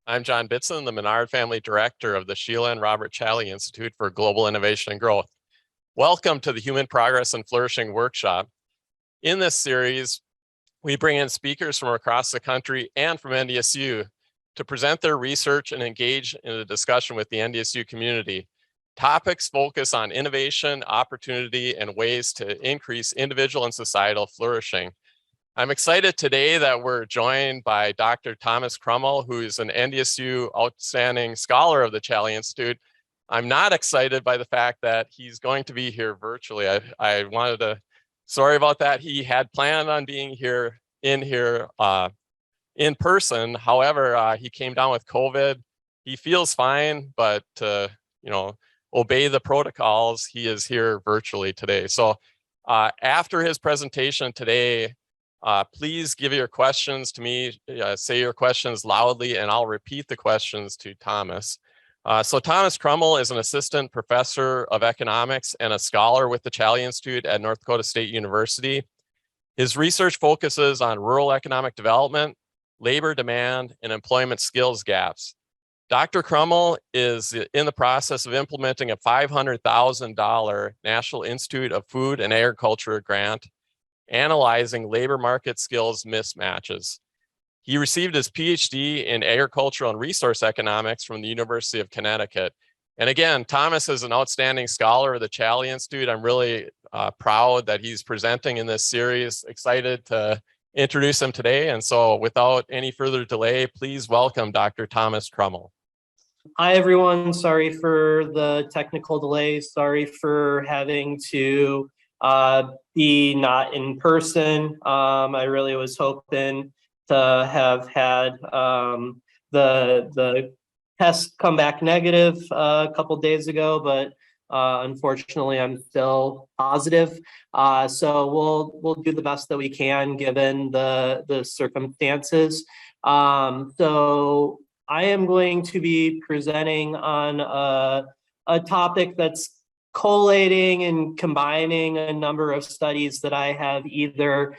I'm John Bitson, the Menard Family Director of the Sheila and Robert Challey Institute for Global Innovation and Growth. Welcome to the Human Progress and Flourishing Workshop. In this series, we bring in speakers from across the country and from NDSU to present their research and engage in a discussion with the NDSU community. Topics focus on innovation, opportunity, and ways to increase individual and societal flourishing. I'm excited today that we're joined by Dr. Thomas Krumel, who is an NDSU Outstanding Scholar of the Challey Institute. I'm not excited by the fact that he's going to be here virtually. I wanted to, sorry about that. He had planned on being here in person. However, he came down with COVID. He feels fine, but obey the protocols. He is here virtually today. So after his presentation today, please give your questions to me, say your questions loudly, and I'll repeat the questions to Thomas. So Thomas Krumel is an assistant professor of economics and a scholar with the Challey Institute at North Dakota State University. His research focuses on rural economic development, labor demand, and employment skills gaps. Dr. Krumel is in the process of implementing a $500,000 National Institute of Food and Agriculture grant, analyzing labor market skills mismatches. He received his PhD in agricultural and resource economics from the University of Connecticut. And again, Thomas is an outstanding scholar of the Challey Institute. I'm really proud that he's presenting in this series, excited to introduce him today. And so without any further delay, please welcome Dr. Thomas Krumel. Hi, everyone. Sorry for the technical delay. Sorry for having to be not in person. I really was hoping to have had the test come back negative a couple days ago, but unfortunately I'm still positive. So we'll do the best that we can given the circumstances. So I am going to be presenting on a topic that's collating and combining a number of studies that I have either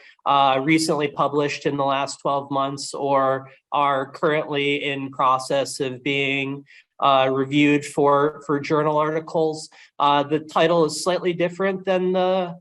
recently published in the last 12 months or are currently in process of being reviewed for journal articles. The title is slightly different than the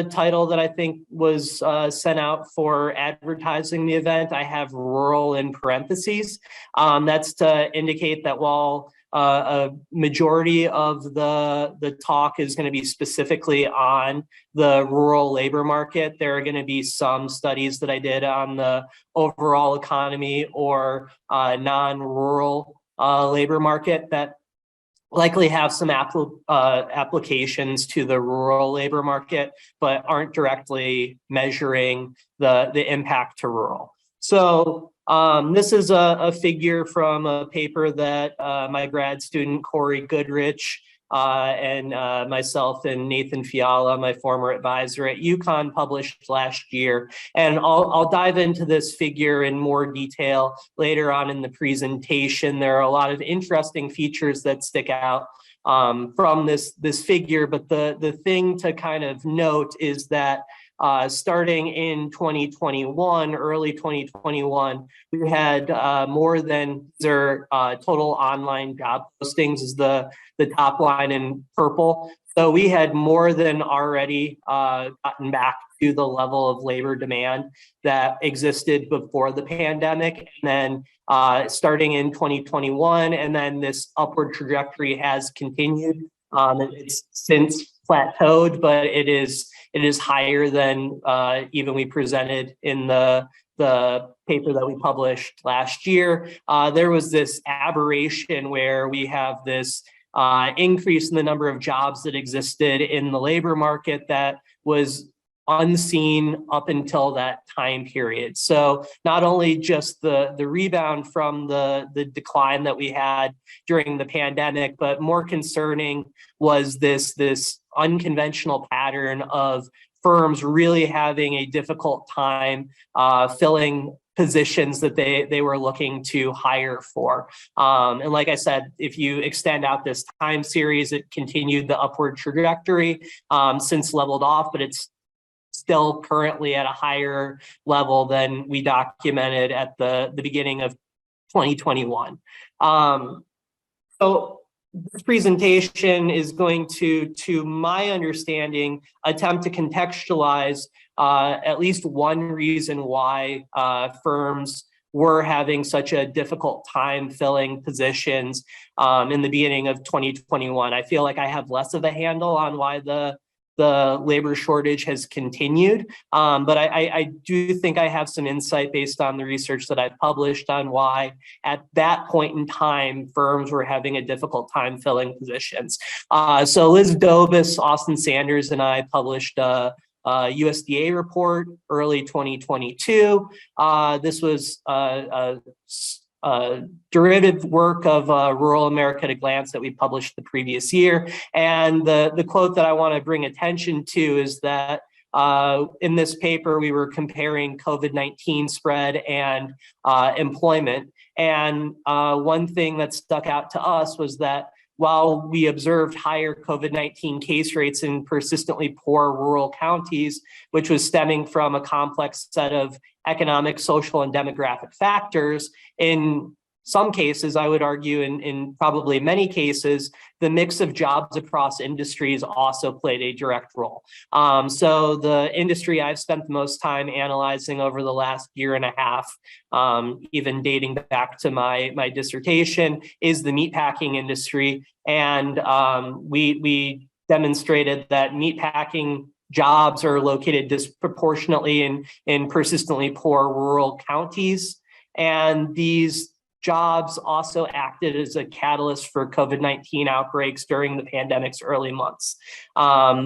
title that I think was sent out for advertising the event. I have rural in parentheses. That's to indicate that while a majority of the talk is going to be specifically on the rural labor market, there are going to be some studies that I did on the overall economy or non-rural labor market that likely have some applications to the rural labor market, but aren't directly measuring the impact to rural. So this is a figure from a paper that my grad student, Corey Goodrich, and myself and Nathan Fiala, my former advisor at UConn, published last year. And I'll dive into this figure in more detail later on in the presentation. There are a lot of interesting features that stick out from this figure, but the thing to kind of note is that starting in 2021, early 2021, we had more than their total online job postings is the top line in purple. So we had more than already gotten back to the level of labor demand that existed before the pandemic. And then starting in 2021, and then this upward trajectory has continued. It's since plateaued, but it is higher than even we presented in the paper that we published last year. There was this aberration where we have this increase in the number of jobs that existed in the labor market that was unseen up until that time period. So not only just the rebound from the decline that we had during the pandemic, but more concerning was this unconventional pattern of firms really having a difficult time filling positions that they were looking to hire for. And like I said, if you extend out this time series, it continued the upward trajectory, since leveled off, but it's still currently at a higher level than we documented at the beginning of 2021. So this presentation is going to my understanding, attempt to contextualize at least one reason why firms were having such a difficult time filling positions in the beginning of 2021. I feel like I have less of a handle on why the labor shortage has continued. But I do think I have some insight based on the research that I've published on why at that point in time, firms were having a difficult time filling positions. So Liz Dobis, Austin Sanders, and I published a USDA report early 2022. This was derivative work of Rural America at a Glance that we published the previous year. And the quote that I want to bring attention to is that in this paper, we were comparing COVID-19 spread and employment. And one thing that stuck out to us was that while we observed higher COVID-19 case rates in persistently poor rural counties, which was stemming from a complex set of economic, social, and demographic factors, in some cases, I would argue in probably many cases, the mix of jobs across industries also played a direct role. So the industry I've spent the most time analyzing over the last year and a half, even dating back to my dissertation, is the meatpacking industry. And we demonstrated that meatpacking jobs are located disproportionately in persistently poor rural counties. And these jobs also acted as a catalyst for COVID-19 outbreaks during the pandemic's early months.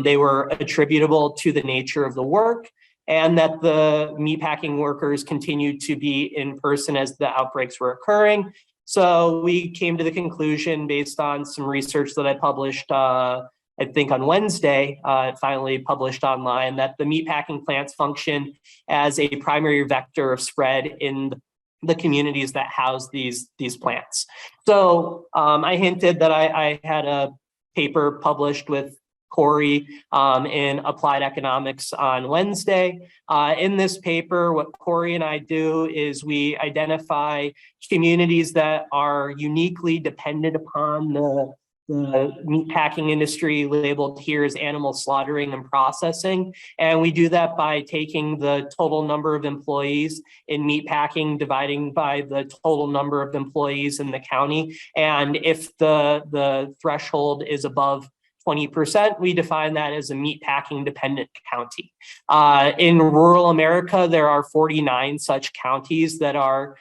They were attributable to the nature of the work and that the meatpacking workers continued to be in person as the outbreaks were occurring. So we came to the conclusion based on some research that I published, I think on Wednesday, it finally published online, that the meatpacking plants function as a primary vector of spread in the communities that house these plants. So I hinted that I had a paper published with Corey in Applied Economics on Wednesday. In this paper, what Corey and I do is we identify communities that are uniquely dependent upon the meatpacking industry, labeled here as animal slaughtering and processing. And we do that by taking the total number of employees in meatpacking, dividing by the total number of employees in the county. And if the threshold is above 20%, we define that as a meatpacking dependent county. In rural America, there are 49 such counties that are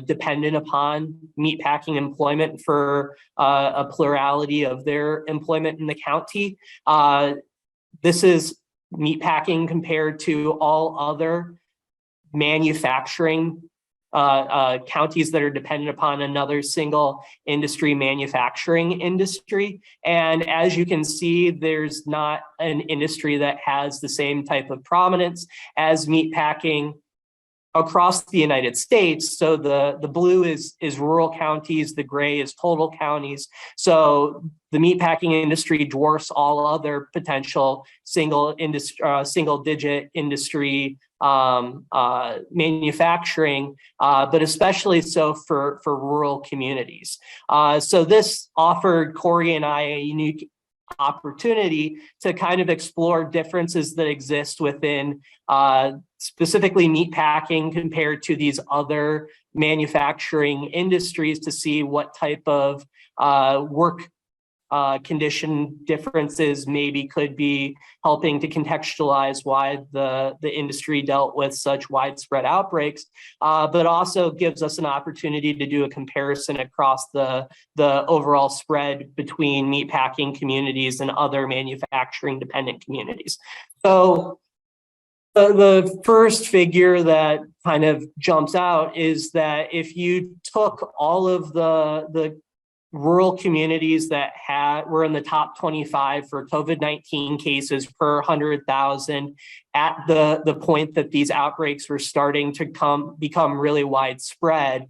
dependent upon meatpacking employment for a plurality of their employment in the county. This is meatpacking compared to all other manufacturing counties that are dependent upon another single industry, manufacturing industry. And as you can see, there's not an industry that has the same type of prominence as meatpacking across the United States. So the blue is rural counties, the gray is total counties. So the meatpacking industry dwarfs all other potential single digit industry manufacturing, but especially so for rural communities. So this offered Corey and I a unique opportunity to kind of explore differences that exist within specifically meatpacking compared to these other manufacturing industries, to see what type of work condition differences maybe could be helping to contextualize why the industry dealt with such widespread outbreaks, but also gives us an opportunity to do a comparison across the overall spread between meatpacking communities and other manufacturing dependent communities. So the first figure that kind of jumps out is that if you took all of the rural communities that were in the top 25 for COVID-19 cases per 100,000 at the point that these outbreaks were starting to become really widespread,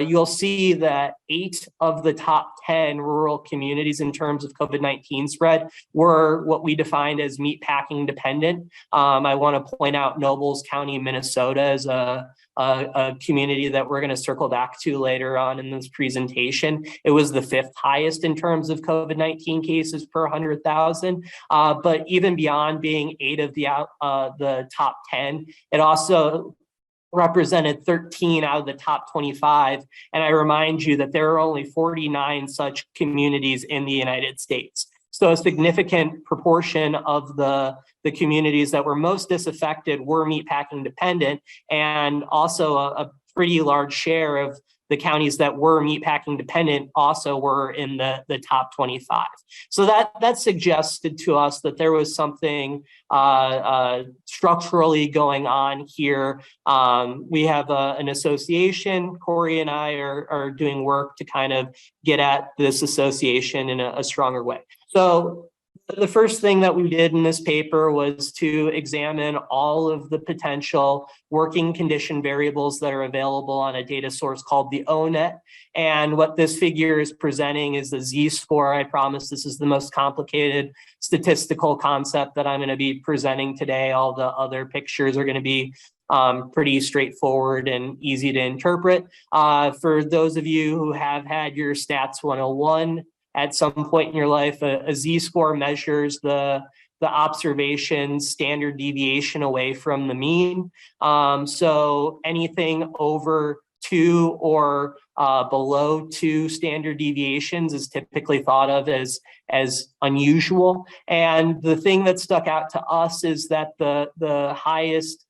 you'll see that 8 of the top 10 rural communities in terms of COVID-19 spread were what we defined as meatpacking dependent. I want to point out Nobles County, Minnesota as a a community that we're going to circle back to later on in this presentation. It was the 5th highest in terms of COVID-19 cases per 100,000. But even beyond being 8 of the top 10, it also represented 13 out of the top 25. And I remind you that there are only 49 such communities in the United States. So a significant proportion of the communities that were most disaffected were meatpacking dependent, and also a pretty large share of the counties that were meatpacking dependent also were in the top 25. So that suggested to us that there was something structurally going on here. We have an association. Corey and I are doing work to kind of get at this association in a stronger way. So the first thing that we did in this paper was to examine all of the potential working condition variables that are available on a data source called the ONET. And what this figure is presenting is the Z-score. I promise this is the most complicated statistical concept that I'm going to be presenting today. All the other pictures are going to be pretty straightforward and easy to interpret. For those of you who have had your Stats 101, at some point in your life, a Z-score measures the observation standard deviation away from the mean. So anything over 2 or below 2 standard deviations is typically thought of as unusual. And the thing that stuck out to us is that the highest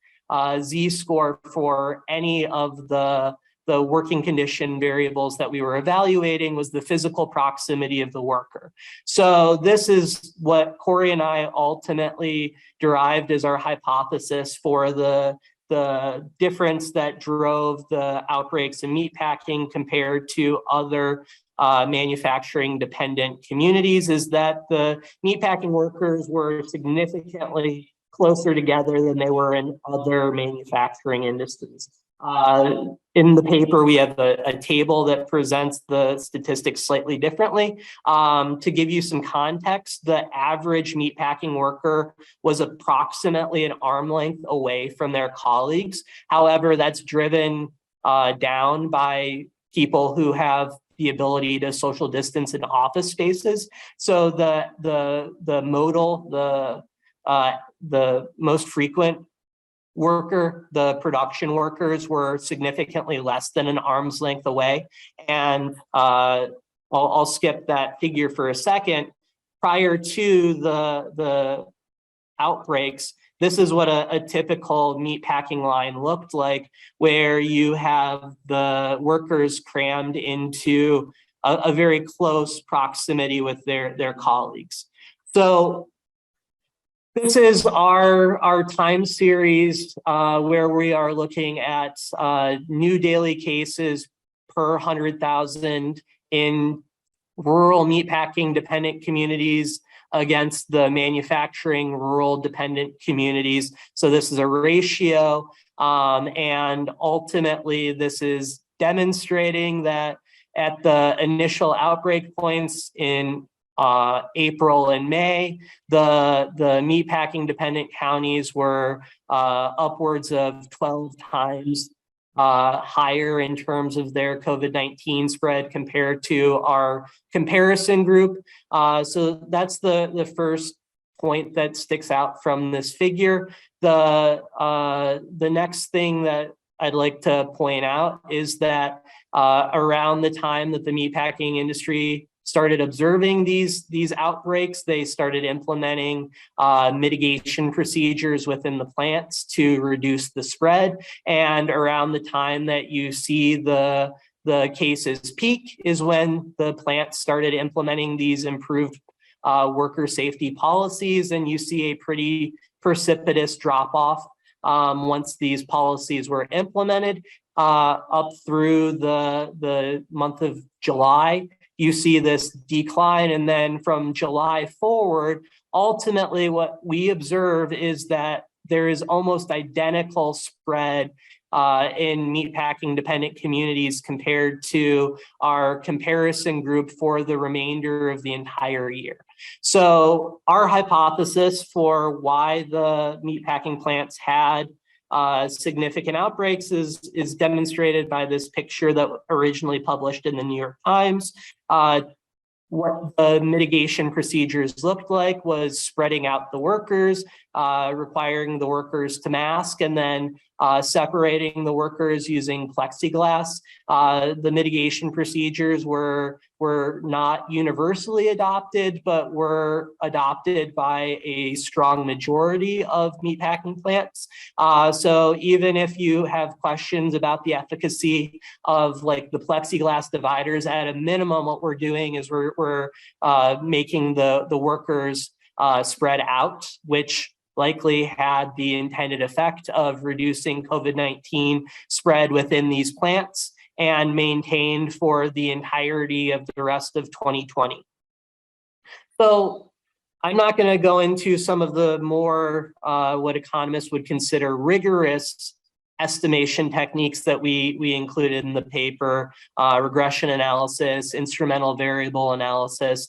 Z-score for any of the working condition variables that we were evaluating was the physical proximity of the worker. So this is what Corey and I ultimately derived as our hypothesis for the difference that drove the outbreaks in meatpacking compared to other manufacturing dependent communities, is that the meatpacking workers were significantly closer together than they were in other manufacturing industries. In the paper, we have a table that presents the statistics slightly differently. To give you some context, the average meatpacking worker was approximately an arm length away from their colleagues. However, that's driven down by people who have the ability to social distance in office spaces. So the modal, the most frequent worker, the production workers, were significantly less than an arm's length away. And I'll skip that figure for a second. Prior to the outbreaks, this is what a typical meatpacking line looked like, where you have the workers crammed into a very close proximity with their colleagues. So this is our time series where we are looking at new daily cases per 100,000 in rural meatpacking dependent communities against the manufacturing rural dependent communities. So this is a ratio, and ultimately this is demonstrating that at the initial outbreak points in April and May, the meatpacking dependent counties were upwards of 12 times higher in terms of their COVID-19 spread compared to our comparison group. So that's the first point that sticks out from this figure. The next thing that I'd like to point out is that around the time that the meatpacking industry started observing these outbreaks, they started implementing mitigation procedures within the plants to reduce the spread. And around the time that you see the cases peak is when the plants started implementing these improved worker safety policies, and you see a pretty precipitous drop off once these policies were implemented up through the month of July. You see this decline, and then from July forward, ultimately what we observe is that there is almost identical spread in meatpacking dependent communities compared to our comparison group for the remainder of the entire year. So our hypothesis for why the meatpacking plants had significant outbreaks is demonstrated by this picture that originally published in the New York Times. What the mitigation procedures looked like was spreading out the workers, requiring the workers to mask, and then separating the workers using plexiglass. The mitigation procedures were not universally adopted, but were adopted by a strong majority of meatpacking plants. So even if you have questions about the efficacy of like the plexiglass dividers, at a minimum, what we're doing is we're making the workers spread out, which likely had the intended effect of reducing COVID-19 spread within these plants and maintained for the entirety of the rest of 2020. So I'm not going to go into some of the more what economists would consider rigorous estimation techniques that we included in the paper, regression analysis, instrumental variable analysis.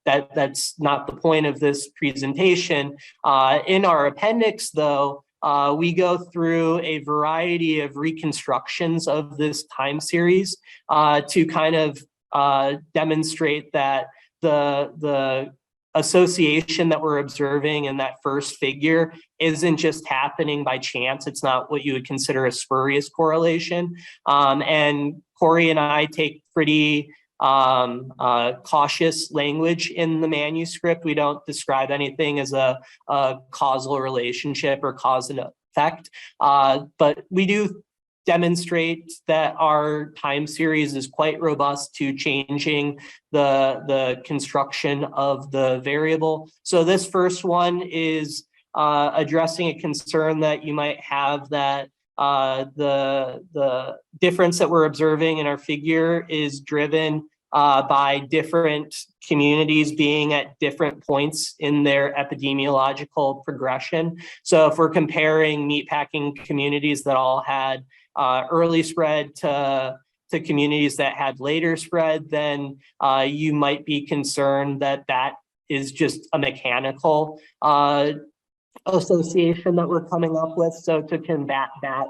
That's not the point of this presentation. In our appendix, though, we go through a variety of reconstructions of this time series to kind of demonstrate that the association that we're observing in that first figure isn't just happening by chance. It's not what you would consider a spurious correlation. And Corey and I take pretty cautious language in the manuscript. We don't describe anything as a causal relationship or cause and effect, but we do demonstrate that our time series is quite robust to changing the construction of the variable. So this first one is addressing a concern that you might have that the difference that we're observing in our figure is driven by different communities being at different points in their epidemiological progression. So if we're comparing meatpacking communities that all had early spread to communities that had later spread, then you might be concerned that that is just a mechanical association that we're coming up with. So to combat that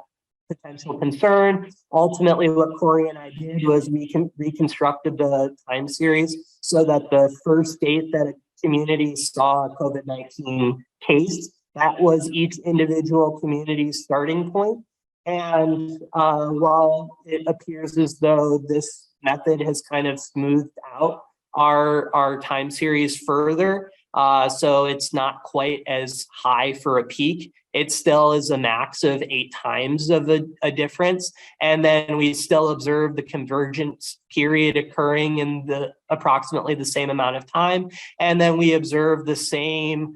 potential concern, ultimately what Corey and I did was we reconstructed the time series so that the first date that a community saw a COVID-19 case, that was each individual community's starting point. And while it appears as though this method has kind of smoothed out our time series further, so it's not quite as high for a peak, it still is a max of 8 times of a difference. And then we still observe the convergence period occurring in the approximately the same amount of time. And then we observe the same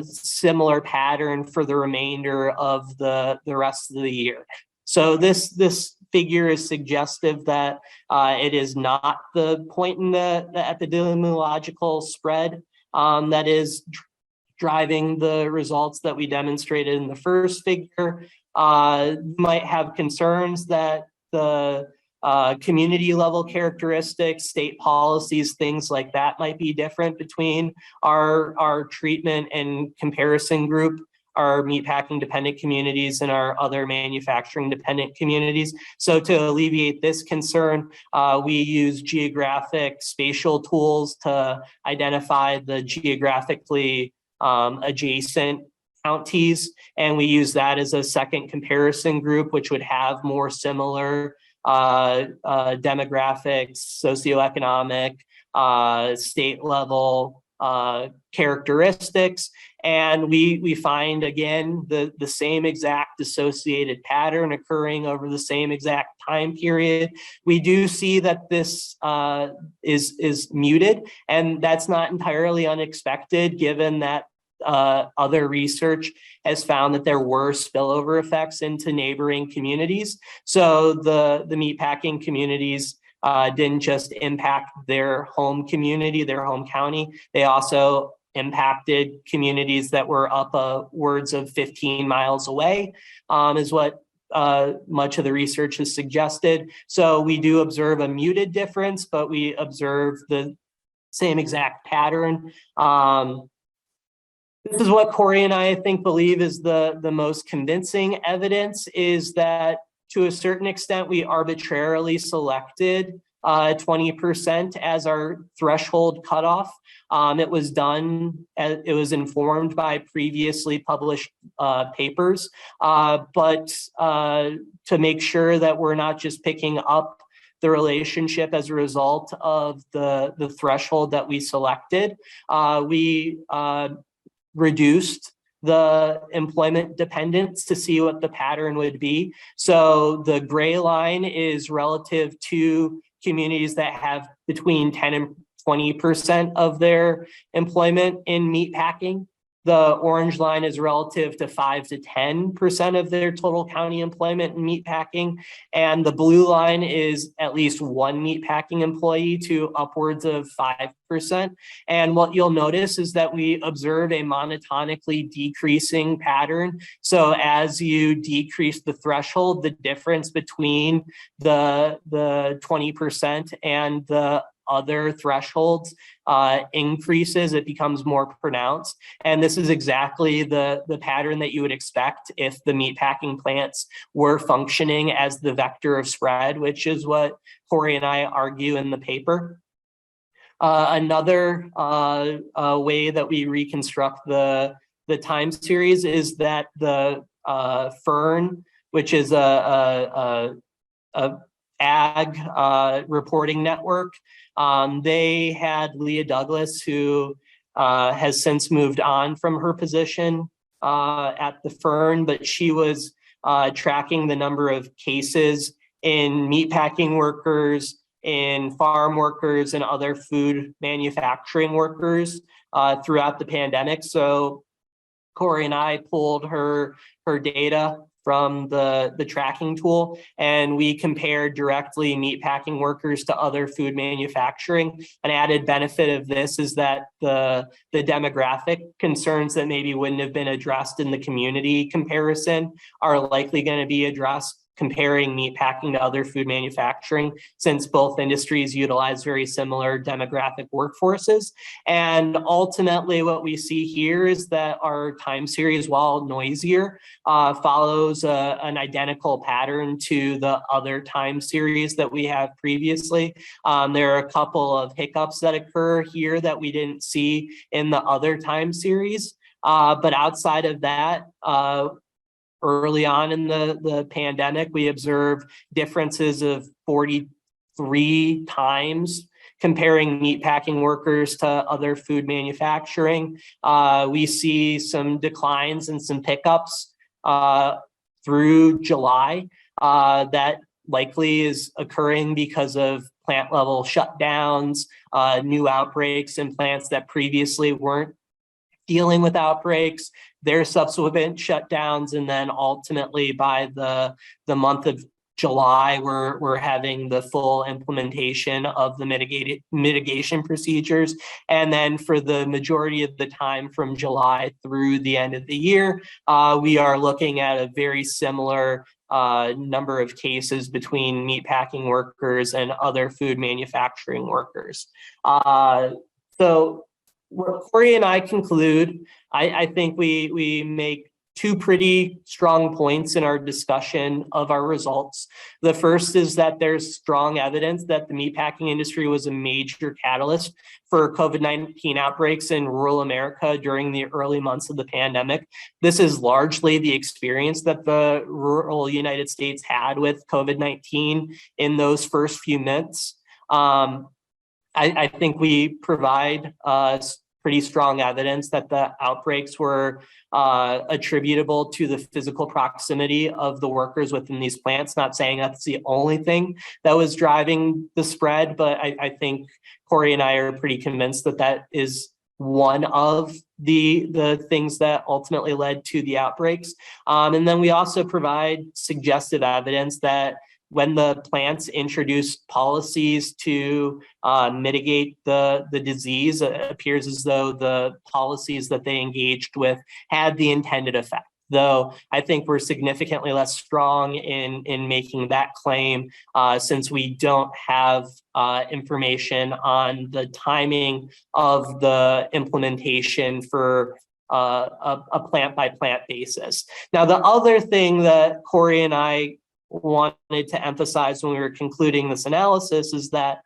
similar pattern for the remainder of the rest of the year. So this figure is suggestive that it is not the point in the epidemiological spread that is driving the results that we demonstrated in the first figure. You might have concerns that the community level characteristics, state policies, things like that might be different between our treatment and comparison group, our meatpacking dependent communities and our other manufacturing dependent communities. So to alleviate this concern, we use geographic spatial tools to identify the geographically adjacent counties, and we use that as a second comparison group, which would have more similar demographics, socioeconomic, state level characteristics. And we find, again, the same exact associated pattern occurring over the same exact time period. We do see that this is muted, and that's not entirely unexpected, given that other research has found that there were spillover effects into neighboring communities. So the meatpacking communities didn't just impact their home community, their home county, they also impacted communities that were upwards of 15 miles away, is what much of the research has suggested. So we do observe a muted difference, but we observe the same exact pattern. This is what Corey and I think believe is the most convincing evidence, is that to a certain extent, we arbitrarily selected 20% as our threshold cutoff. It was done, it was informed by previously published papers, but to make sure that we're not just picking up the relationship as a result of the threshold that we selected, we reduced the employment dependence to see what the pattern would be. So the gray line is relative to communities that have between 10 and 20% of their employment in meatpacking. The orange line is relative to 5 to 10% of their total county employment in meatpacking. And the blue line is at least one meatpacking employee to upwards of 5%. And what you'll notice is that we observe a monotonically decreasing pattern. So as you decrease the threshold, the difference between the 20% and the other thresholds increases, it becomes more pronounced. And this is exactly the pattern that you would expect if the meatpacking plants were functioning as the vector of spread, which is what Corey and I argue in the paper. Another way that we reconstruct the time series is that the Fern, which is a ag reporting network, they had Leah Douglas, who has since moved on from her position at the Fern, but she was tracking the number of cases in meatpacking workers, in farm workers, and other food manufacturing workers throughout the pandemic. So Corey and I pulled her data from the tracking tool, and we compared directly meatpacking workers to other food manufacturing. An added benefit of this is that the demographic concerns that maybe wouldn't have been addressed in the community comparison are likely going to be addressed comparing meatpacking to other food manufacturing, since both industries utilize very similar demographic workforces. And ultimately, what we see here is that our time series, while noisier, follows an identical pattern to the other time series that we have previously. There are a couple of hiccups that occur here that we didn't see in the other time series. But outside of that, early on in the pandemic, we observed differences of 43 times comparing meatpacking workers to other food manufacturing. We see some declines and some pickups through July that likely is occurring because of plant level shutdowns, new outbreaks in plants that previously weren't dealing with outbreaks, their subsequent shutdowns, and then ultimately by the month of July, we're having the full implementation of the mitigation procedures. And then for the majority of the time from July through the end of the year, we are looking at a very similar number of cases between meatpacking workers and other food manufacturing workers. So what Corey and I conclude, I think we make two pretty strong points in our discussion of our results. The first is that there's strong evidence that the meatpacking industry was a major catalyst for COVID-19 outbreaks in rural America during the early months of the pandemic. This is largely the experience that the rural United States had with COVID-19 in those first few months. I think we provide pretty strong evidence that the outbreaks were attributable to the physical proximity of the workers within these plants. Not saying that's the only thing that was driving the spread, but I think Corey and I are pretty convinced that that is one of the things that ultimately led to the outbreaks. And then we also provide suggestive evidence that when the plants introduced policies to mitigate the disease, it appears as though the policies that they engaged with had the intended effect. Though I think we're significantly less strong in making that claim since we don't have information on the timing of the implementation for a plant by plant basis. Now, the other thing that Corey and I wanted to emphasize when we were concluding this analysis is that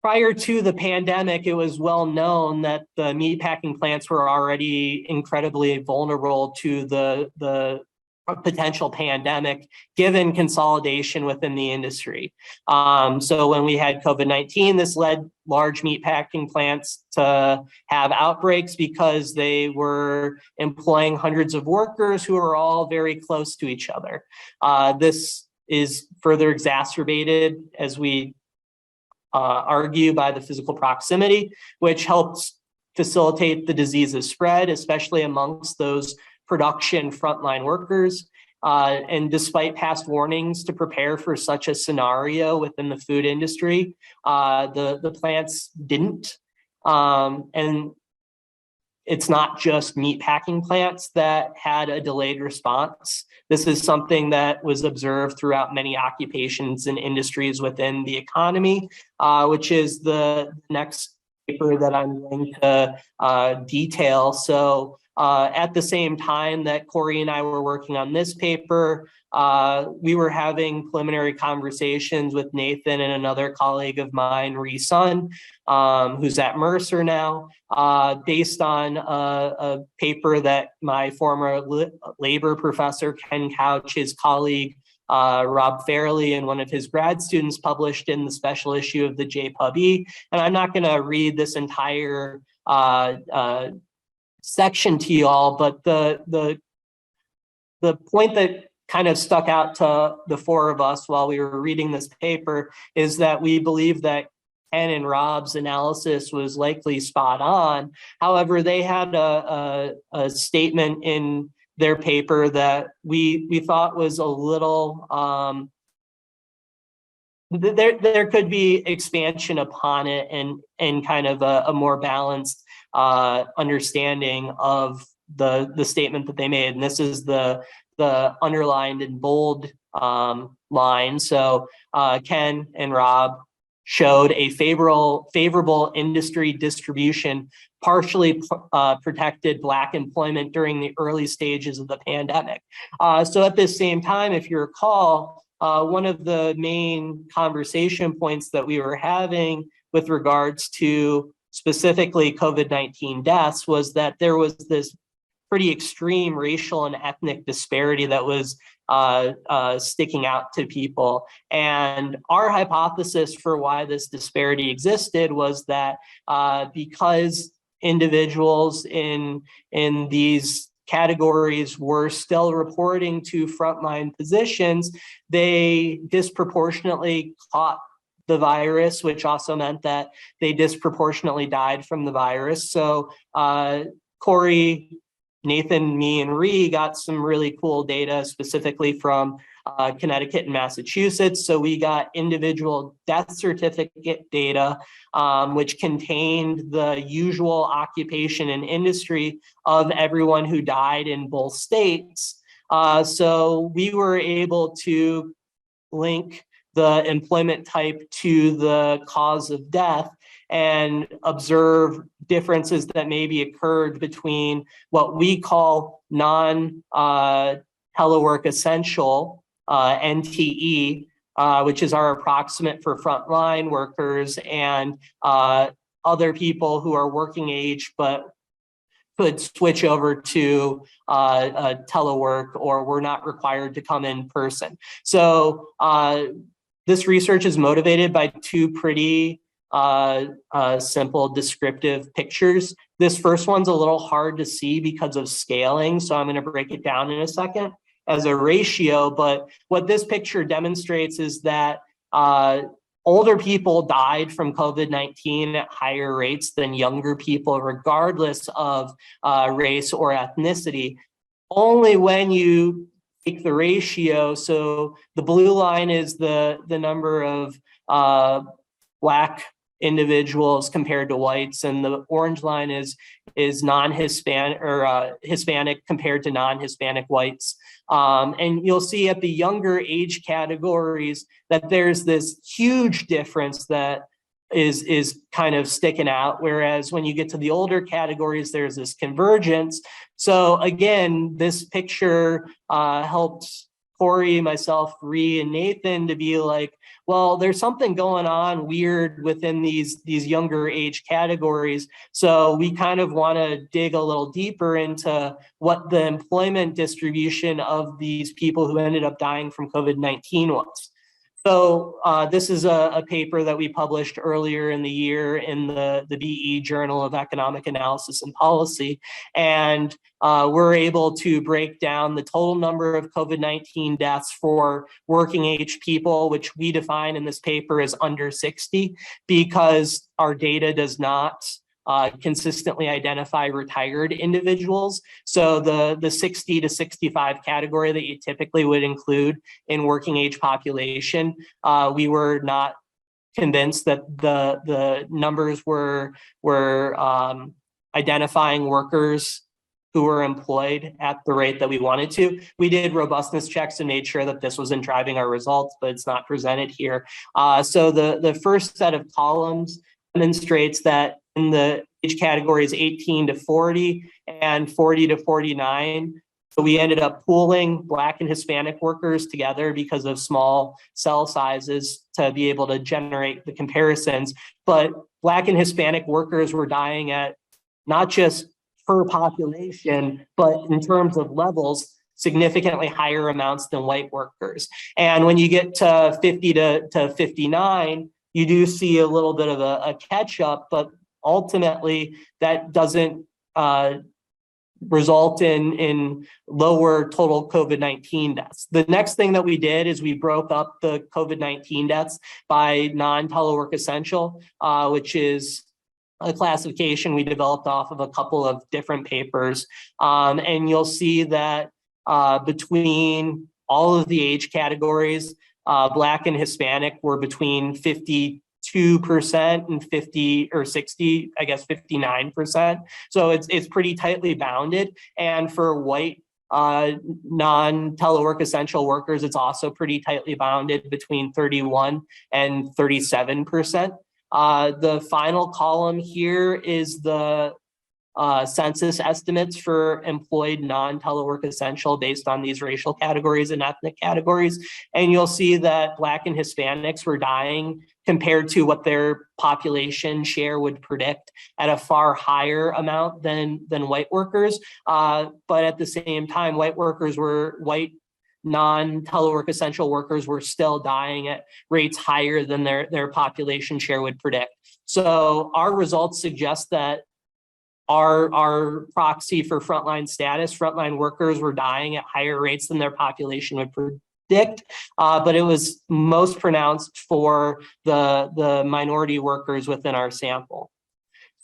prior to the pandemic, it was well known that the meatpacking plants were already incredibly vulnerable to the potential pandemic, given consolidation within the industry. So when we had COVID-19, this led large meatpacking plants to have outbreaks because they were employing hundreds of workers who are all very close to each other. This is further exacerbated, as we argue, by the physical proximity, which helps facilitate the disease's spread, especially amongst those production frontline workers. And despite past warnings to prepare for such a scenario within the food industry, the plants didn't. And it's not just meatpacking plants that had a delayed response. This is something that was observed throughout many occupations and industries within the economy, which is the next paper that I'm going to detail. So at the same time that Corey and I were working on this paper, we were having preliminary conversations with Nathan and another colleague of mine, Ree Sun, who's at Mercer now, based on a paper that my former labor professor, Ken Couch, his colleague, Rob Fairley, and one of his grad students published in the special issue of the JPUB-E. And I'm not going to read this entire section to you all, but the point that kind of stuck out to the four of us while we were reading this paper is that we believe that Ken and Rob's analysis was likely spot on. However, they had a statement in their paper that we thought was a little, there could be expansion upon it and kind of a more balanced understanding of the statement that they made. And this is the underlined in bold line. So Ken and Rob showed a favorable industry distribution partially protected Black employment during the early stages of the pandemic. So at the same time, if you recall, one of the main conversation points that we were having with regards to specifically COVID-19 deaths was that there was this pretty extreme racial and ethnic disparity that was sticking out to people. And our hypothesis for why this disparity existed was that because individuals in these categories were still reporting to frontline positions, they disproportionately caught the virus, which also meant that they disproportionately died from the virus. So Corey, Nathan, me, and Ree got some really cool data specifically from Connecticut and Massachusetts. So we got individual death certificate data, which contained the usual occupation and industry of everyone who died in both states. So we were able to link the employment type to the cause of death and observe differences that maybe occurred between what we call non-telework essential, NTE, which is our approximate for frontline workers, and other people who are working age but could switch over to telework or were not required to come in person. So this research is motivated by two pretty simple descriptive pictures. This first one's a little hard to see because of scaling, so I'm going to break it down in a second as a ratio. But what this picture demonstrates is that older people died from COVID-19 at higher rates than younger people, regardless of race or ethnicity. Only when you take the ratio, so the blue line is the number of Black individuals compared to whites, and the orange line is non-Hispanic or Hispanic compared to non-Hispanic whites. And you'll see at the younger age categories that there's this huge difference that is kind of sticking out, whereas when you get to the older categories, there's this convergence. So again, this picture helped Corey, myself, Ree, and Nathan to be like, well, there's something going on weird within these younger age categories. So we kind of want to dig a little deeper into what the employment distribution of these people who ended up dying from COVID-19 was. So this is a paper that we published earlier in the year in the BE Journal of Economic Analysis and Policy. And we're able to break down the total number of COVID-19 deaths for working age people, which we define in this paper as under 60, because our data does not consistently identify retired individuals. So the 60 to 65 category that you typically would include in working age population, we were not convinced that the numbers were identifying workers who were employed at the rate that we wanted to. We did robustness checks and made sure that this wasn't driving our results, but it's not presented here. So the first set of columns demonstrates that in the age categories 18 to 40 and 40 to 49, so we ended up pooling Black and Hispanic workers together because of small cell sizes to be able to generate the comparisons. But Black and Hispanic workers were dying at not just per population, but in terms of levels, significantly higher amounts than white workers. And when you get to 50 to 59, you do see a little bit of a catch up, but ultimately that doesn't result in lower total COVID-19 deaths. The next thing that we did is we broke up the COVID-19 deaths by non-telework essential, which is a classification we developed off of a couple of different papers. And you'll see that between all of the age categories, Black and Hispanic were between 52% and 50 or 60, I guess 59%. So it's pretty tightly bounded. And for white non-telework essential workers, it's also pretty tightly bounded between 31 and 37%. The final column here is the census estimates for employed non-telework essential based on these racial categories and ethnic categories. And you'll see that Black and Hispanics were dying compared to what their population share would predict at a far higher amount than white workers. But at the same time, white non-telework essential workers were still dying at rates higher than their population share would predict. So our results suggest that our proxy for frontline status, frontline workers were dying at higher rates than their population would predict, but it was most pronounced for the minority workers within our sample.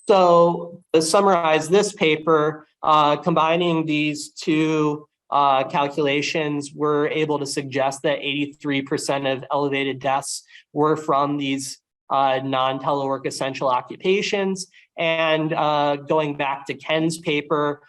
So to summarize this paper, combining these two calculations, we're able to suggest that 83% of elevated deaths were from these non-telework essential occupations. And going back to Ken's paper,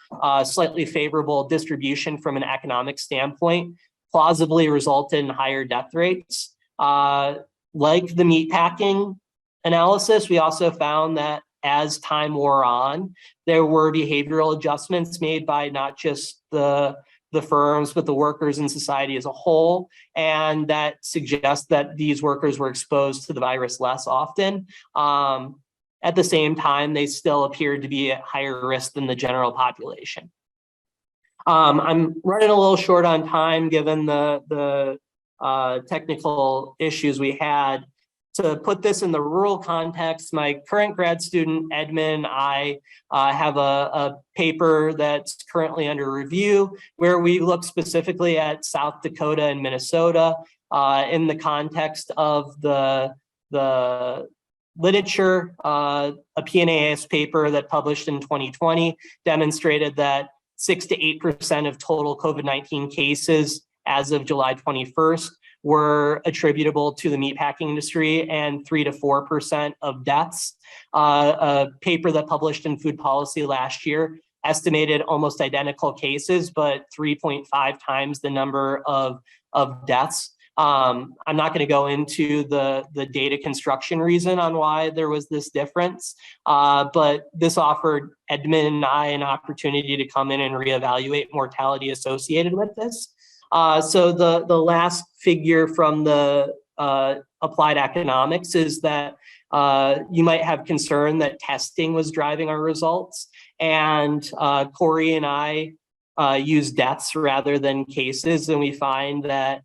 slightly favorable distribution from an economic standpoint plausibly resulted in higher death rates. Like the meatpacking analysis, we also found that as time wore on, there were behavioral adjustments made by not just the firms, but the workers in society as a whole. And that suggests that these workers were exposed to the virus less often. At the same time, they still appeared to be at higher risk than the general population. I'm running a little short on time given the technical issues we had. To put this in the rural context, my current grad student, Edmund, I have a paper that's currently under review where we look specifically at South Dakota and Minnesota in the context of the literature. A PNAS paper that published in 2020 demonstrated that 6 to 8% of total COVID-19 cases as of July 21st were attributable to the meatpacking industry, and 3 to 4% of deaths. A paper that published in Food Policy last year estimated almost identical cases, but 3.5 times the number of deaths. I'm not going to go into the data construction reason on why there was this difference, but this offered Edmund and I an opportunity to come in and reevaluate mortality associated with this. So the last figure from the applied economics is that you might have concern that testing was driving our results. And Corey and I use deaths rather than cases, and we find that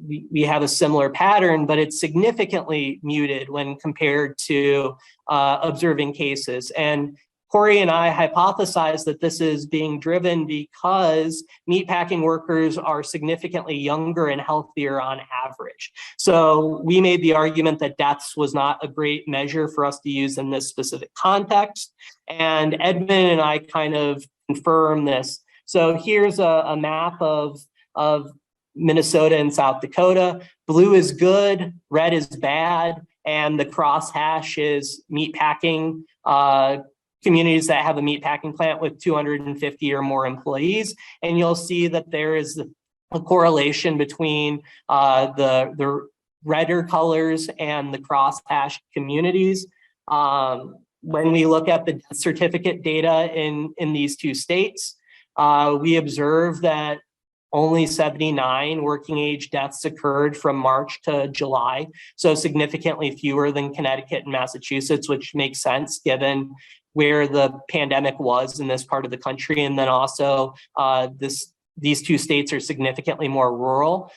we have a similar pattern, but it's significantly muted when compared to observing cases. And Corey and I hypothesize that this is being driven because meatpacking workers are significantly younger and healthier on average. So we made the argument that deaths was not a great measure for us to use in this specific context. And Edmund and I kind of confirm this. So here's a map of Minnesota and South Dakota. Blue is good, red is bad, and the crosshash is meatpacking communities that have a meatpacking plant with 250 or more employees. And you'll see that there is a correlation between the redder colors and the crosshash communities. When we look at the death certificate data in these two states, we observe that only 79 working age deaths occurred from March to July, so significantly fewer than Connecticut and Massachusetts, which makes sense given where the pandemic was in this part of the country. And then also these two states are significantly more rural.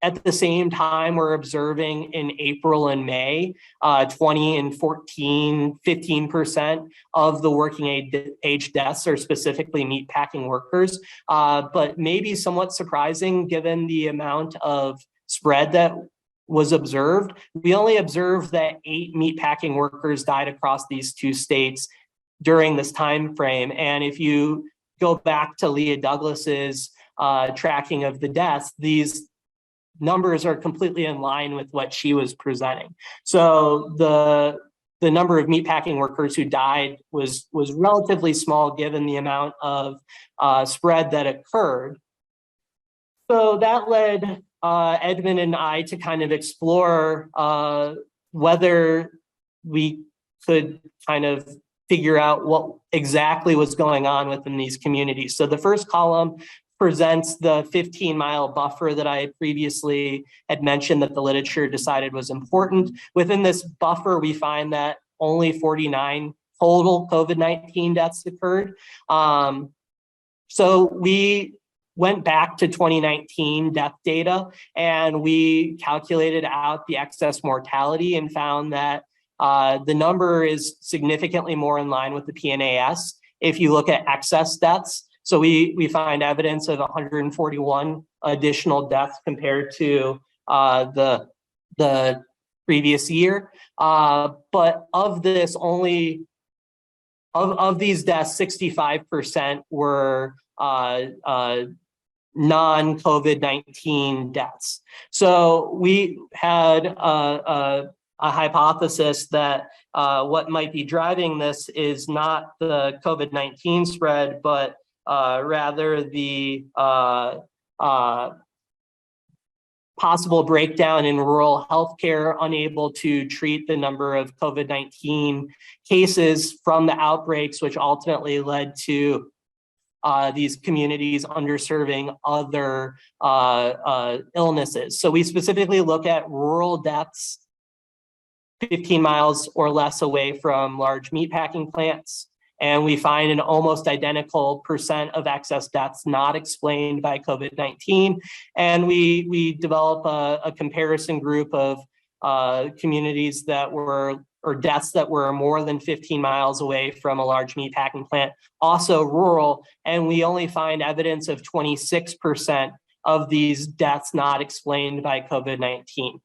At the same time, we're observing in April and May, 20 and 14, 15% of the working age deaths are specifically meatpacking workers, but maybe somewhat surprising given the amount of spread that was observed. We only observed that 8 meatpacking workers died across these two states during this time frame. And if you go back to Leah Douglas's tracking of the deaths, these numbers are completely in line with what she was presenting. So the number of meatpacking workers who died was relatively small given the amount of spread that occurred. So that led Edmund and I to kind of explore whether we could kind of figure out what exactly was going on within these communities. So the first column presents the 15-mile buffer that I previously had mentioned that the literature decided was important. Within this buffer, we find that only 49 total COVID-19 deaths occurred. So we went back to 2019 death data and we calculated out the excess mortality and found that the number is significantly more in line with the PNAS. If you look at excess deaths, so we find evidence of 141 additional deaths compared to the previous year. But of this, only of these deaths, 65% were non-COVID-19 deaths. So we had a hypothesis that what might be driving this is not the COVID-19 spread, but rather the possible breakdown in rural healthcare, unable to treat the number of COVID-19 cases from the outbreaks, which ultimately led to these communities underserving other illnesses. So we specifically look at rural deaths 15 miles or less away from large meatpacking plants. And we find an almost identical percent of excess deaths not explained by COVID-19. And we develop a comparison group of communities that were, or deaths that were more than 15 miles away from a large meatpacking plant, also rural. And we only find evidence of 26% of these deaths not explained by COVID-19.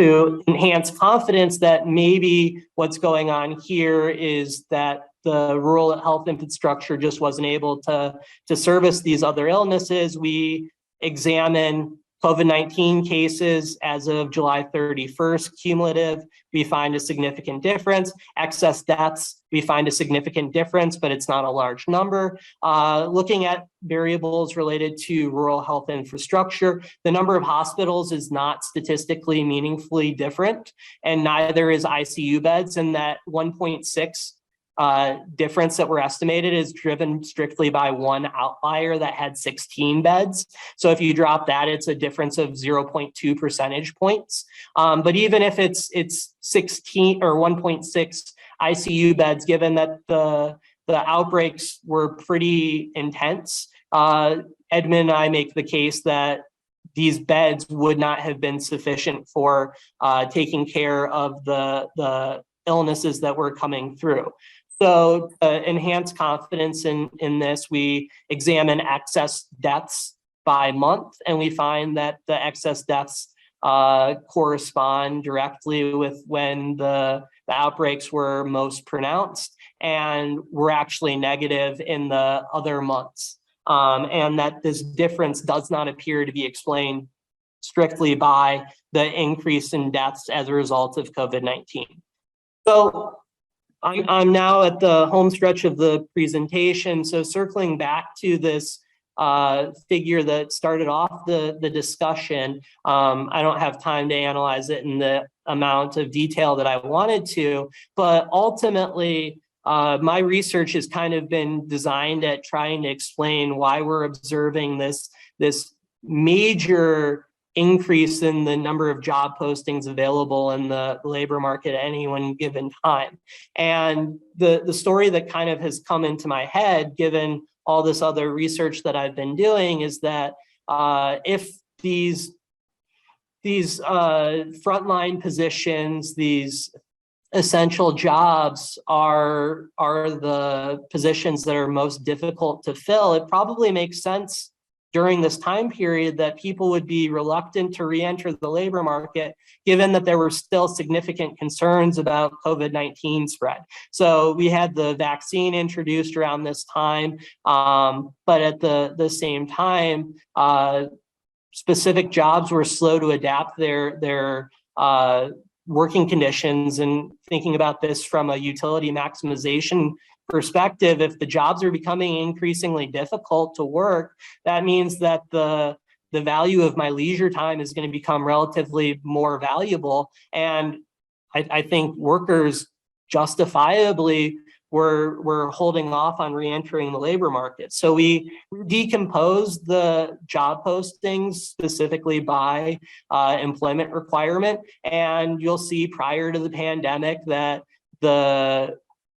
To enhance confidence that maybe what's going on here is that the rural health infrastructure just wasn't able to service these other illnesses, we examine COVID-19 cases as of July 31st, cumulative, we find a significant difference. Excess deaths, we find a significant difference, but it's not a large number. Looking at variables related to rural health infrastructure, the number of hospitals is not statistically meaningfully different, and neither is ICU beds, and that 1.6 difference that we're estimated is driven strictly by one outlier that had 16 beds. So if you drop that, it's a difference of 0.2 percentage points. But even if it's 16 or 1.6 ICU beds, given that the outbreaks were pretty intense, Edmund and I make the case that these beds would not have been sufficient for taking care of the illnesses that were coming through. So to enhance confidence in this, we examine excess deaths by month, and we find that the excess deaths correspond directly with when the outbreaks were most pronounced, and were actually negative in the other months. And that this difference does not appear to be explained strictly by the increase in deaths as a result of COVID-19. So I'm now at the home stretch of the presentation. So circling back to this figure that started off the discussion, I don't have time to analyze it in the amount of detail that I wanted to, but ultimately, my research has kind of been designed at trying to explain why we're observing this major increase in the number of job postings available in the labor market at any one given time. And the story that kind of has come into my head, given all this other research that I've been doing, is that if these frontline positions, these essential jobs are the positions that are most difficult to fill, it probably makes sense during this time period that people would be reluctant to re-enter the labor market, given that there were still significant concerns about COVID-19 spread. So we had the vaccine introduced around this time, but at the same time, specific jobs were slow to adapt their working conditions. And thinking about this from a utility maximization perspective, if the jobs are becoming increasingly difficult to work, that means that the value of my leisure time is going to become relatively more valuable. And I think workers justifiably were holding off on re-entering the labor market. So we decomposed the job postings specifically by employment requirement. And you'll see prior to the pandemic that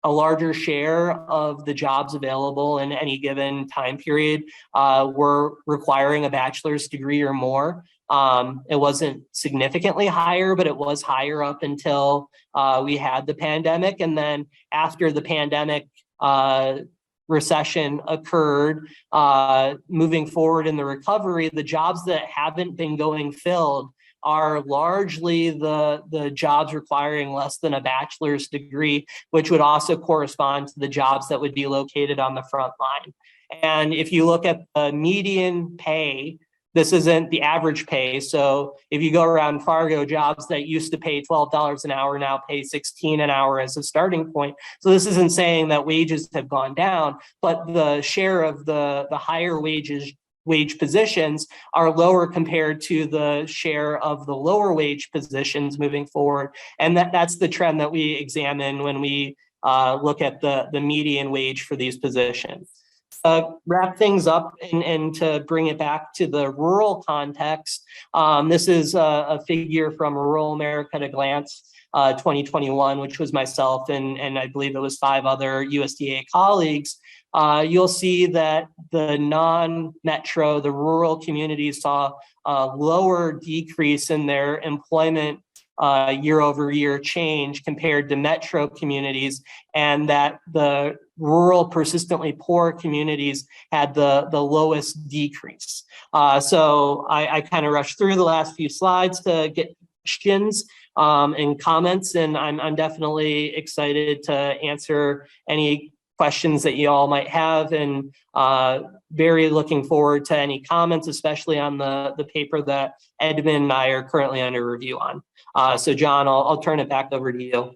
a larger share of the jobs available in any given time period were requiring a bachelor's degree or more. It wasn't significantly higher, but it was higher up until we had the pandemic. And then after the pandemic recession occurred, moving forward in the recovery, the jobs that haven't been going filled are largely the jobs requiring less than a bachelor's degree, which would also correspond to the jobs that would be located on the front line. And if you look at the median pay, this isn't the average pay. So if you go around Fargo, jobs that used to pay $12 an hour now pay $16 an hour as a starting point. So this isn't saying that wages have gone down, but the share of the higher wage positions are lower compared to the share of the lower wage positions moving forward. And that's the trend that we examine when we look at the median wage for these positions. Wrap things up and to bring it back to the rural context, this is a figure from Rural America at a Glance 2021, which was myself and I believe it was 5 other USDA colleagues. You'll see that the non-metro, the rural communities saw a lower decrease in their employment year over year change compared to metro communities, and that the rural persistently poor communities had the lowest decrease. So I kind of rushed through the last few slides to get questions and comments, and I'm definitely excited to answer any questions that you all might have, and very looking forward to any comments, especially on the paper that Edmund and I are currently under review on. So John, I'll turn it back over to you.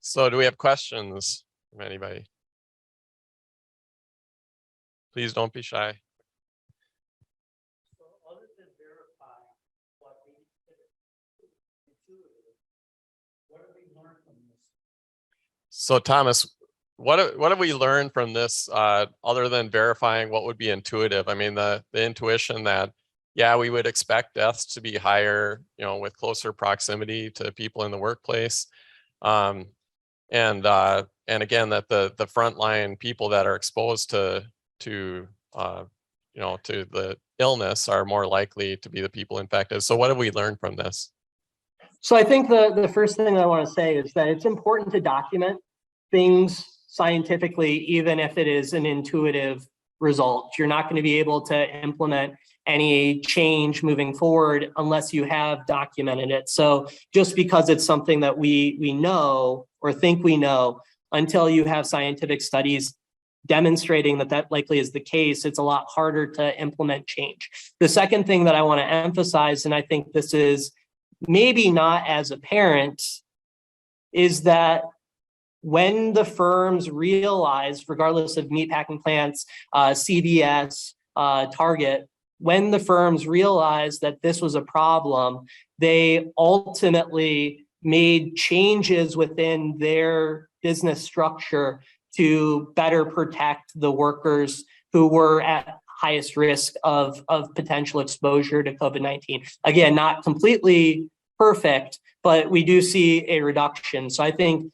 So do we have questions from anybody? Please don't be shy. So other than verifying what have we learned from this? So Thomas, what have we learned from this other than verifying what would be intuitive? I mean, the intuition that, yeah, we would expect deaths to be higher, you know, with closer proximity to people in the workplace. And again, that the frontline people that are exposed to you know, to the illness are more likely to be the people infected. So what have we learned from this? So I think the first thing I want to say is that it's important to document things scientifically, even if it is an intuitive result. You're not going to be able to implement any change moving forward unless you have documented it. So just because it's something that we know or think we know, until you have scientific studies demonstrating that likely is the case, it's a lot harder to implement change. The second thing that I want to emphasize, and I think this is maybe not as apparent, is that when the firms realized, regardless of meatpacking plants, CVS, Target, when the firms realized that this was a problem, they ultimately made changes within their business structure to better protect the workers who were at highest risk of potential exposure to COVID-19. Again, not completely perfect, but we do see a reduction. So I think,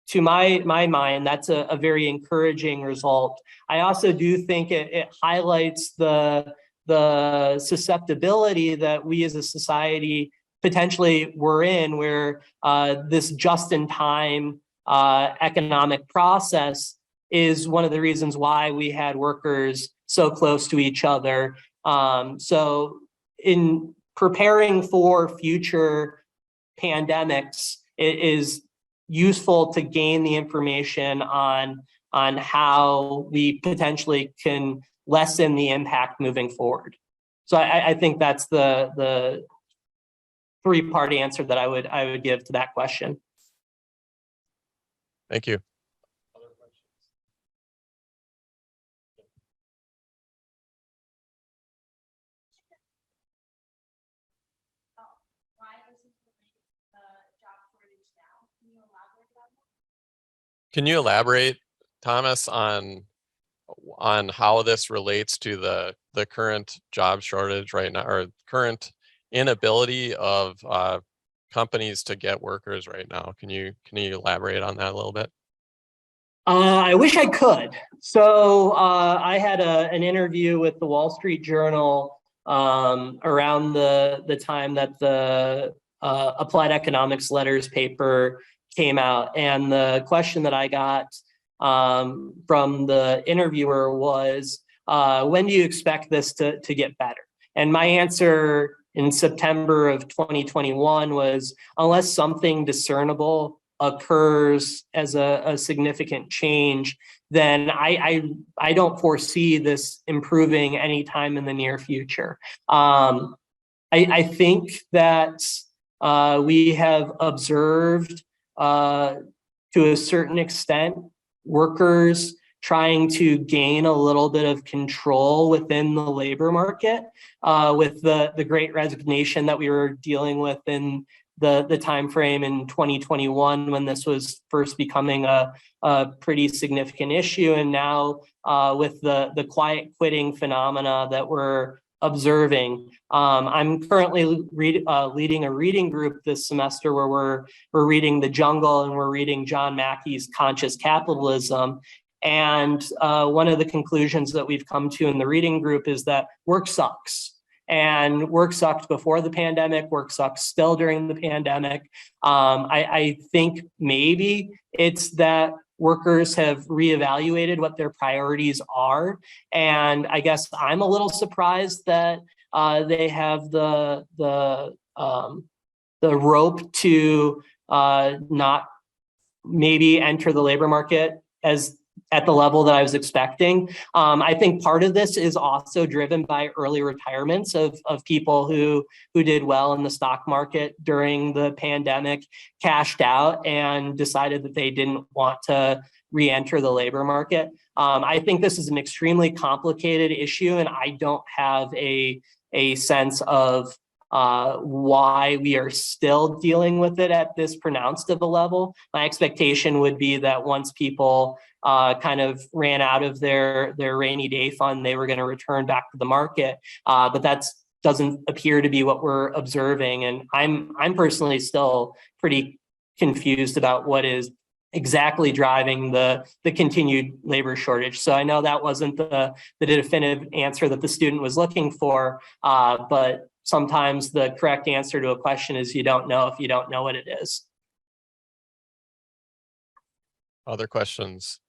to my mind, that's a very encouraging result. I also do think it highlights the susceptibility that we as a society potentially were in, where this just-in-time economic process is one of the reasons why we had workers so close to each other. So in preparing for future pandemics, it is useful to gain the information on how we potentially can lessen the impact moving forward. So I think that's the three-part answer that I would give to that question. Thank you. Other questions? Why isn't the job shortage now? Can you elaborate on that? Can you elaborate, Thomas, on how this relates to the current job shortage right now, or current inability of companies to get workers right now? Can you elaborate on that a little bit? I wish I could. So I had an interview with the Wall Street Journal around the time that the Applied Economics Letters paper came out. And the question that I got from the interviewer was, when do you expect this to get better? And my answer in September of 2021 was, unless something discernible occurs as a significant change, then I don't foresee this improving anytime in the near future. I think that we have observed to a certain extent workers trying to gain a little bit of control within the labor market with the Great Resignation that we were dealing with in the time frame in 2021, when this was first becoming a pretty significant issue, and now with the quiet quitting phenomena that we're observing. I'm currently leading a reading group this semester where we're reading The Jungle, and we're reading John Mackey's Conscious Capitalism. And one of the conclusions that we've come to in the reading group is that work sucks. And work sucked before the pandemic, work sucks still during the pandemic. I think maybe it's that workers have reevaluated what their priorities are. And I guess I'm a little surprised that they have the rope to not maybe enter the labor market as at the level that I was expecting. I think part of this is also driven by early retirements of people who did well in the stock market during the pandemic, cashed out and decided that they didn't want to re-enter the labor market. I think this is an extremely complicated issue, and I don't have a sense of why we are still dealing with it at this pronounced of a level. My expectation would be that once people kind of ran out of their rainy day fund, they were going to return back to the market. But that doesn't appear to be what we're observing. And I'm personally still pretty confused about what is exactly driving the continued labor shortage. So I know that wasn't the definitive answer that the student was looking for, but sometimes the correct answer to a question is you don't know if you don't know what it is. Other questions?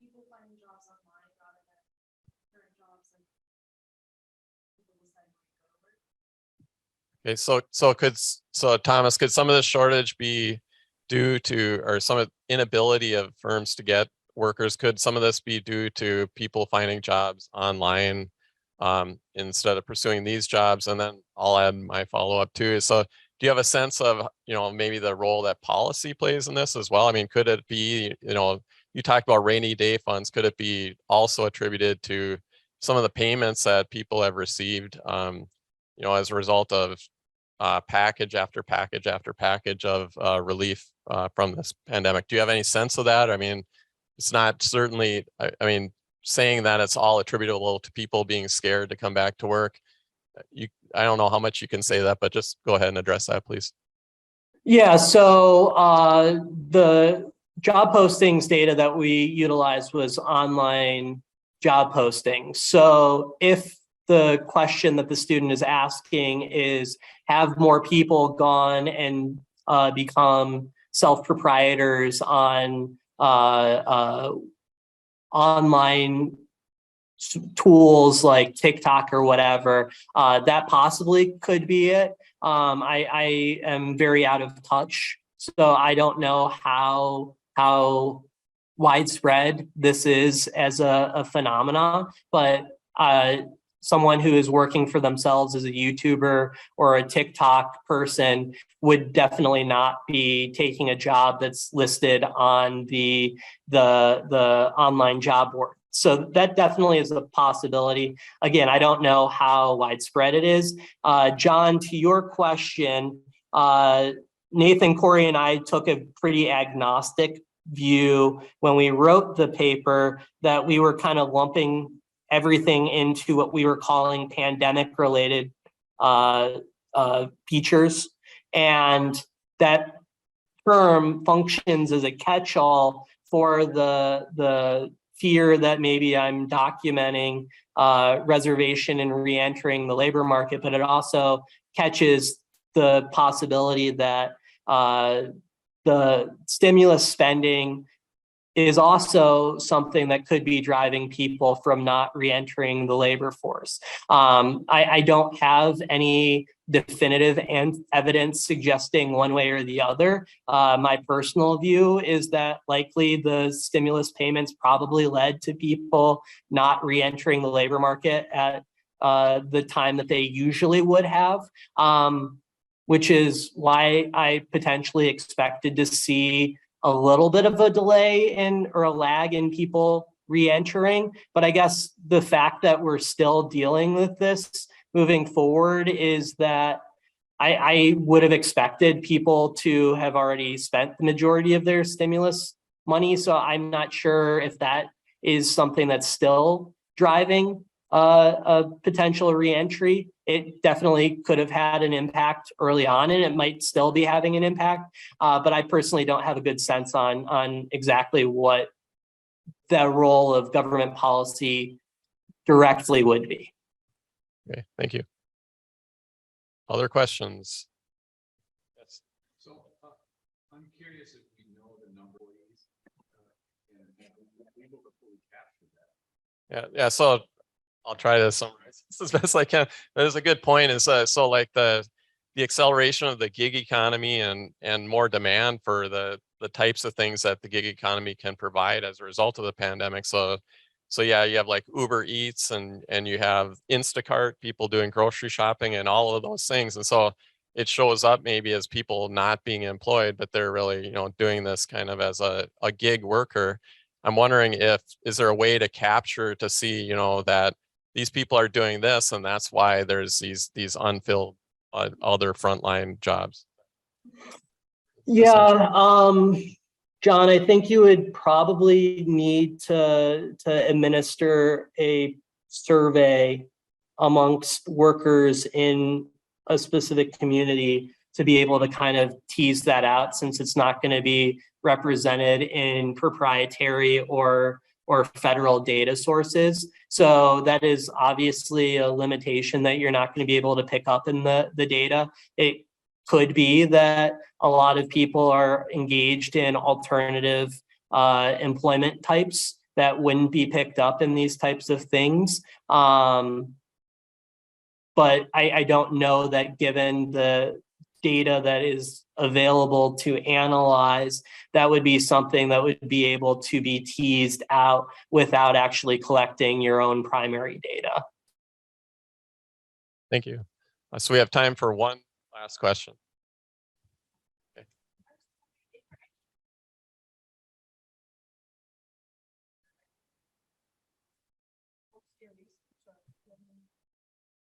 People finding jobs online rather than current jobs and people deciding to go to work. Okay, so Thomas, could some of this shortage be due to, or some of inability of firms to get workers? Could some of this be due to people finding jobs online instead of pursuing these jobs? And then I'll add my follow-up too. So do you have a sense of, maybe the role that policy plays in this as well? I mean, could it be, you talked about rainy day funds. Could it be also attributed to some of the payments that people have received, as a result of package after package after package of relief from this pandemic? Do you have any sense of that? I mean, it's not certainly, I mean, saying that it's all attributable to people being scared to come back to work. I don't know how much you can say that, but just go ahead and address that, please. Yeah, so the job postings data that we utilized was online job postings. So if the question that the student is asking is, have more people gone and become self-proprietors on online tools like TikTok or whatever, that possibly could be it. I am very out of touch, so I don't know how widespread this is as a phenomenon, but someone who is working for themselves as a YouTuber or a TikTok person would definitely not be taking a job that's listed on the online job board. So that definitely is a possibility. Again, I don't know how widespread it is. John, to your question, Nathan, Corey, and I took a pretty agnostic view when we wrote the paper that we were kind of lumping everything into what we were calling pandemic-related features. And that term functions as a catch-all for the fear that maybe I'm documenting reservation and re-entering the labor market, but it also catches the possibility that the stimulus spending is also something that could be driving people from not re-entering the labor force. I don't have any definitive evidence suggesting one way or the other. My personal view is that likely the stimulus payments probably led to people not re-entering the labor market at the time that they usually would have, which is why I potentially expected to see a little bit of a delay or a lag in people re-entering. But I guess the fact that we're still dealing with this moving forward is that I would have expected people to have already spent the majority of their stimulus money. So I'm not sure if that is something that's still driving a potential re-entry. It definitely could have had an impact early on, and it might still be having an impact. But I personally don't have a good sense on exactly what the role of government policy directly would be. Okay, thank you. Other questions? Yes. So I'm curious if we know the number of ways and we're able to fully capture that. Yeah. So I'll try to summarize this as best I can. There's a good point is so like the acceleration of the gig economy and more demand for the types of things that the gig economy can provide as a result of the pandemic. So yeah, you have like Uber Eats and you have Instacart, people doing grocery shopping and all of those things. And so it shows up maybe as people not being employed, but they're really, doing this kind of as a gig worker. I'm wondering is there a way to capture to see, that these people are doing this and that's why there's these unfilled other frontline jobs? Yeah, John, I think you would probably need to administer a survey amongst workers in a specific community to be able to kind of tease that out, since it's not going to be represented in proprietary or federal data sources. So that is obviously a limitation that you're not going to be able to pick up in the data. It could be that a lot of people are engaged in alternative employment types that wouldn't be picked up in these types of things. But I don't know that, given the data that is available to analyze, that would be something that would be able to be teased out without actually collecting your own primary data. Thank you. So we have time for one last question. Okay.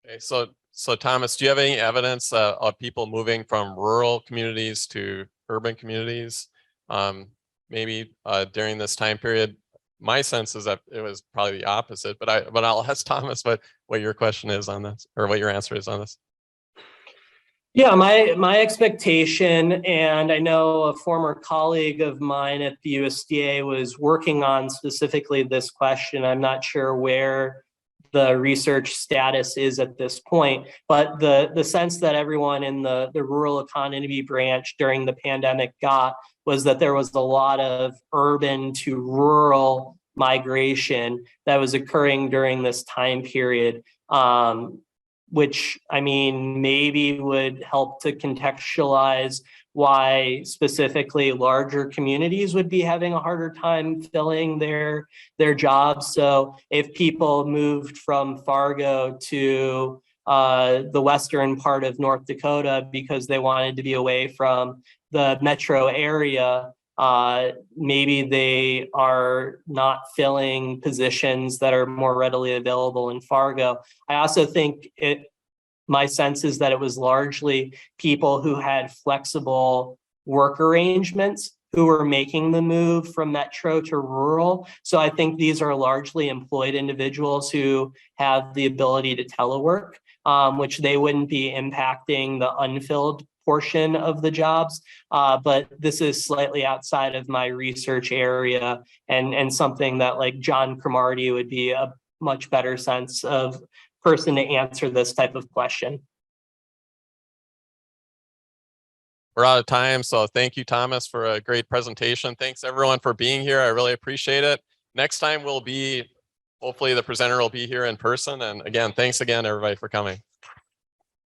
Okay, so Thomas, do you have any evidence of people moving from rural communities to urban communities? Maybe during this time period? My sense is that it was probably the opposite, but I'll ask Thomas what your question is on this, or what your answer is on this. Yeah, my expectation, and I know a former colleague of mine at the USDA was working on specifically this question. I'm not sure where the research status is at this point, but the sense that everyone in the rural economy branch during the pandemic got was that there was a lot of urban to rural migration that was occurring during this time period, which, I mean, maybe would help to contextualize why specifically larger communities would be having a harder time filling their jobs. So if people moved from Fargo to the western part of North Dakota because they wanted to be away from the metro area, maybe they are not filling positions that are more readily available in Fargo. I also think my sense is that it was largely people who had flexible work arrangements who were making the move from metro to rural. So I think these are largely employed individuals who have the ability to telework, which they wouldn't be impacting the unfilled portion of the jobs. But this is slightly outside of my research area and something that like John Cromartie would be a much better sense of person to answer this type of question. We're out of time, so thank you, Thomas, for a great presentation. Thanks everyone for being here. I really appreciate it. Next time hopefully the presenter will be here in person. And again, thanks again, everybody, for coming.